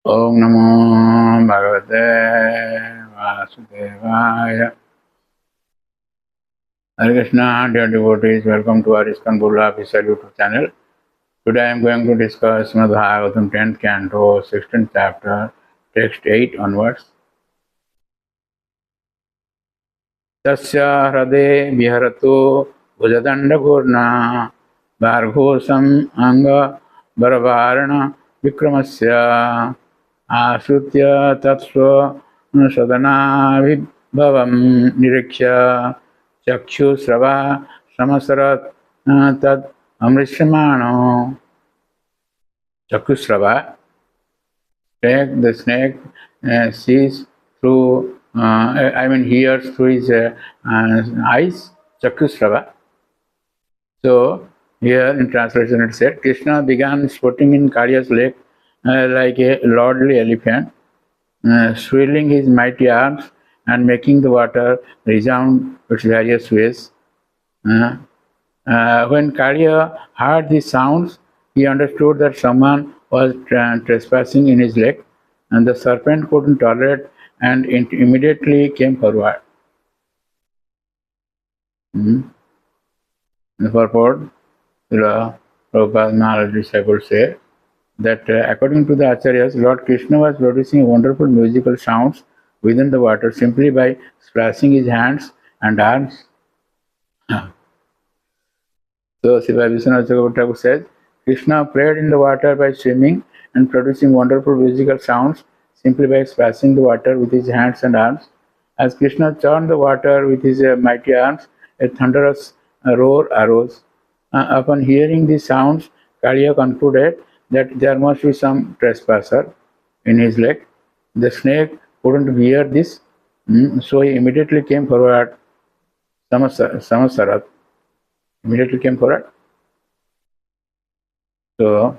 Om Namo Bhagavate Vasudevaya. Hare Krishna, dear devotees, welcome to our ISKCON Bulla official YouTube channel. Today I am going to discuss Srimad Bhagavatam 10th canto, 16th chapter, text 8 onwards. Tasya hrade viharatu bhujadanda gurna bharghosam anga baravarana vikramasya आश्रुत्य तत्स्व सदनाभिभवं निरीक्ष्य चक्षुश्रवा समसरत् तद् अमृष्यमाणो चक्षुश्रवा snake, the snake sees through hears through his eyes, chakshusrava. So here in translation it said Krishna began sporting in Kaliya's lake like a lordly elephant, swirling his mighty arms and making the water resound its various ways. When Kaliya heard these sounds, he understood that someone was trespassing in his lake, and the serpent couldn't tolerate and immediately came forward. The purport, Prabhupada Maharaj disciples say, that according to the Acharyas, Lord Krishna was producing wonderful musical sounds within the water simply by splashing his hands and arms. So Srila Vishwanath Chakravarti says, Krishna played in the water by swimming and producing wonderful musical sounds simply by splashing the water with his hands and arms. As Krishna churned the water with his mighty arms, a thunderous roar arose. Upon hearing these sounds, Kaliya concluded that there must be some trespasser in his lake. The snake couldn't bear this, so he immediately came forward. Samasarat immediately came forward. So,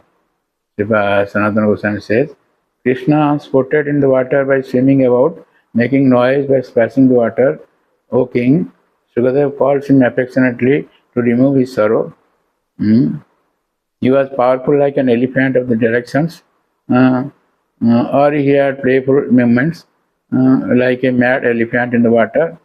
Sanatana Goswami says, Krishna sported in the water by swimming about, making noise by splashing the water. O king, Sukadeva calls him affectionately to remove his sorrow. He was powerful like an elephant of the directions, or he had playful movements like a mad elephant in the water.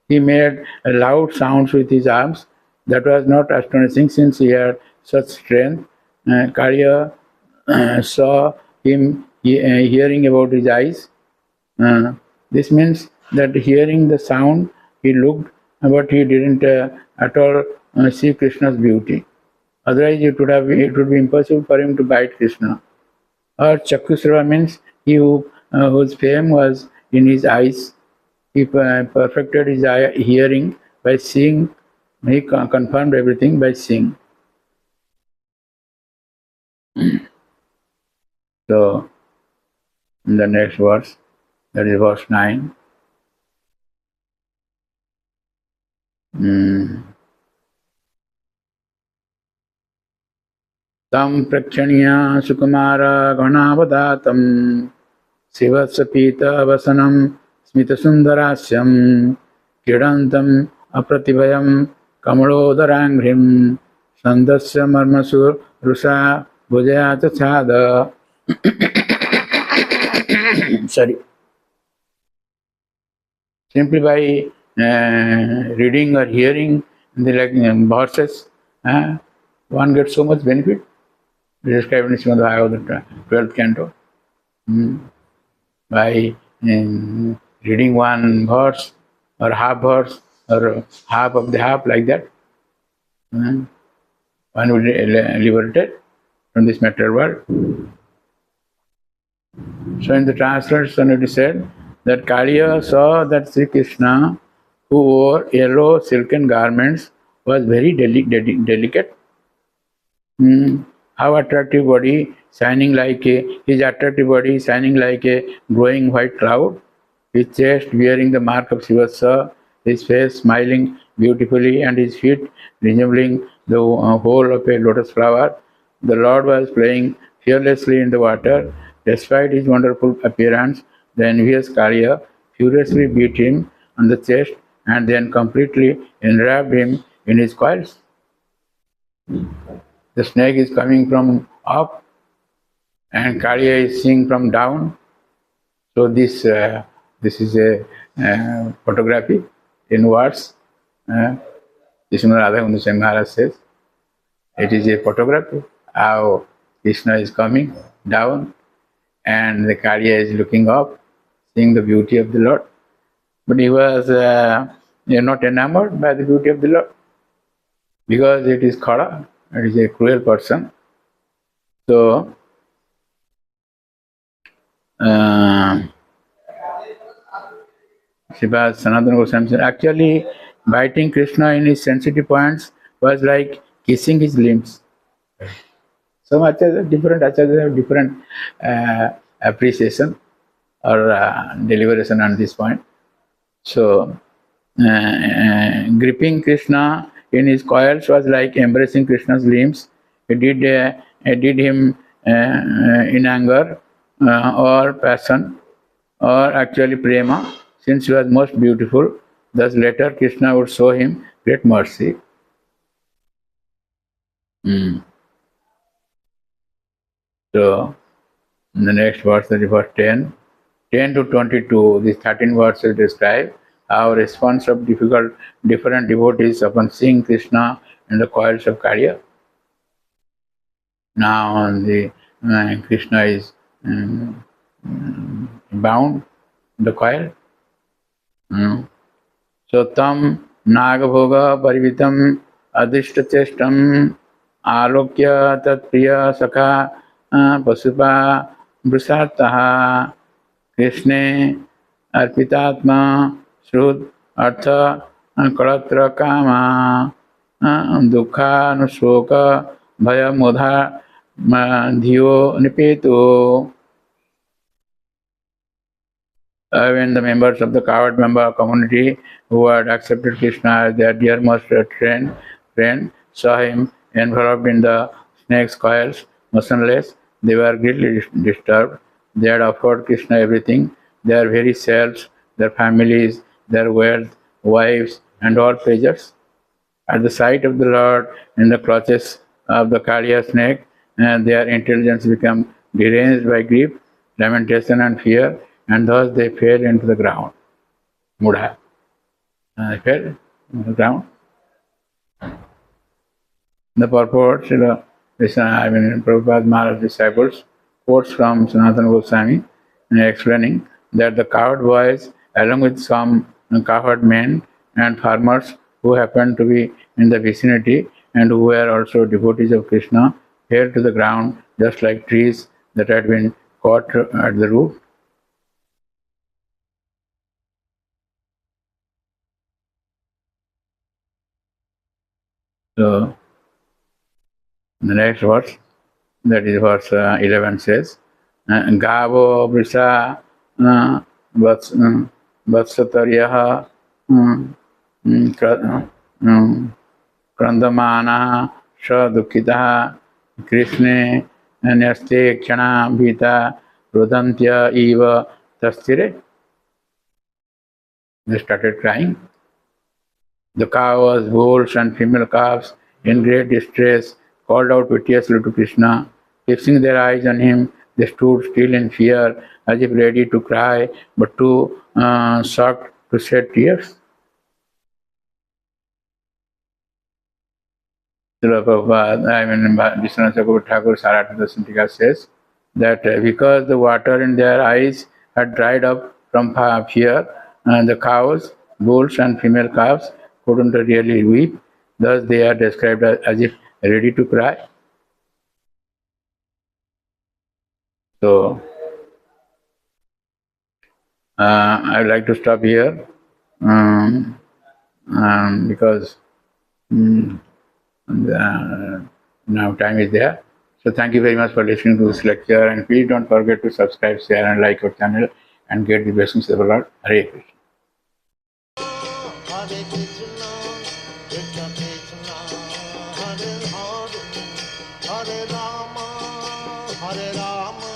He made loud sounds with his arms. That was not astonishing since he had such strength. Kaliya saw him hearing about his eyes. This means that hearing the sound, he looked, but he didn't at all see Krishna's beauty. Otherwise, it would be impossible for him to bite Krishna. Or Chakshrava means he whose fame was in his eyes. He perfected his hearing by seeing. He confirmed everything by seeing. So, in the next verse, that is verse 9. Tam prakshaniya sukumara ganavadatam sivasapita vasanam smita sundarasyam kidantam apratibhayam kamalodharangrim sandasya marmasur rusa bhujayata chada. Sorry. Simply by reading or hearing the verses, one gets so much benefit. Described in Srimad Bhagavatam 12th canto. By reading one verse or half verse or half of the half like that, one will be liberated from this material world. So in the translation it is said that Kaliya saw that Sri Krishna, who wore yellow silken garments, was very delicate. How attractive body, shining like his attractive body shining like a glowing white cloud, his chest bearing the mark of Sivasa, his face smiling beautifully, and his feet resembling the whole of a lotus flower. The Lord was playing fearlessly in the water. Despite his wonderful appearance, the envious Kaliya furiously beat him on the chest and then completely enwrapped him in his coils. The snake is coming from up and Kaliya is seeing from down. So this is a photography in words. Krishna Radha Gundushan Maharaj says it is a photography how Krishna is coming down and the Kaliya is looking up, seeing the beauty of the Lord. But he was not enamored by the beauty of the Lord because it is Khara, it is a cruel person. So Sripad Sanatana Goswami said, actually biting Krishna in his sensitive points was like kissing his limbs. Some different acharyas have different appreciation or deliberation on this point. So, gripping Krishna in his coils was like embracing Krishna's limbs. It did him in anger or passion or actually prema, since he was most beautiful. Thus later Krishna would show him great mercy. So, in the next verse, that is verse 10 to 22, these 13 verses describe how response of different devotees upon seeing Krishna in the coils of Kaliya. Now the Krishna is bound in the coil. So tam nagabhoga parivitam adishta alokya tat priya sakha pasupa brusartaha Krishne arpitatma shrud artha kalatra kama dukha nushoka bhaya modha dhiyo nipeto. When the members of the coward member community who had accepted Krishna as their dearest friend saw him enveloped in the snake's coils, motionless, they were greatly disturbed. They had offered Krishna everything, their very selves, their families, their wealth, wives, and all pleasures. At the sight of the Lord in the clutches of the Kaliya snake, their intelligence became deranged by grief, lamentation, and fear, and thus they fell into the ground. Mudha. They fell into the ground. The purport, Prabhupada Maharaj's disciples, quotes from Sanatana Goswami explaining that the cowherd boys, along with some cowherd men and farmers who happened to be in the vicinity and who were also devotees of Krishna, fell to the ground just like trees that had been caught at the root. So, the next verse, that is verse 11 says, Gavo Vrisa Vatsataryaha Krandamana Sha Dukkitaha Krishne Nyaste Kshana Bhita Rudantya Eva Tastire. They started crying. The cows, bulls, and female calves, in great distress, called out piteously to Krishna. Fixing their eyes on him, they stood still in fear, as if ready to cry, but too shocked to shed tears. Vishwanath Chakravarti Thakur Sarata Santika says that because the water in their eyes had dried up from fear, the cows, bulls, and female calves couldn't really weep. Thus, they are described as if ready to cry. So, I would like to stop here because now time is there. So, thank you very much for listening to this lecture, and please don't forget to subscribe, share, and like our channel, and get the blessings of the Lord. Hare Krishna. Hare Krishna, Krishna Krishna, Hare Hare, Hare Rama, Hare Rama.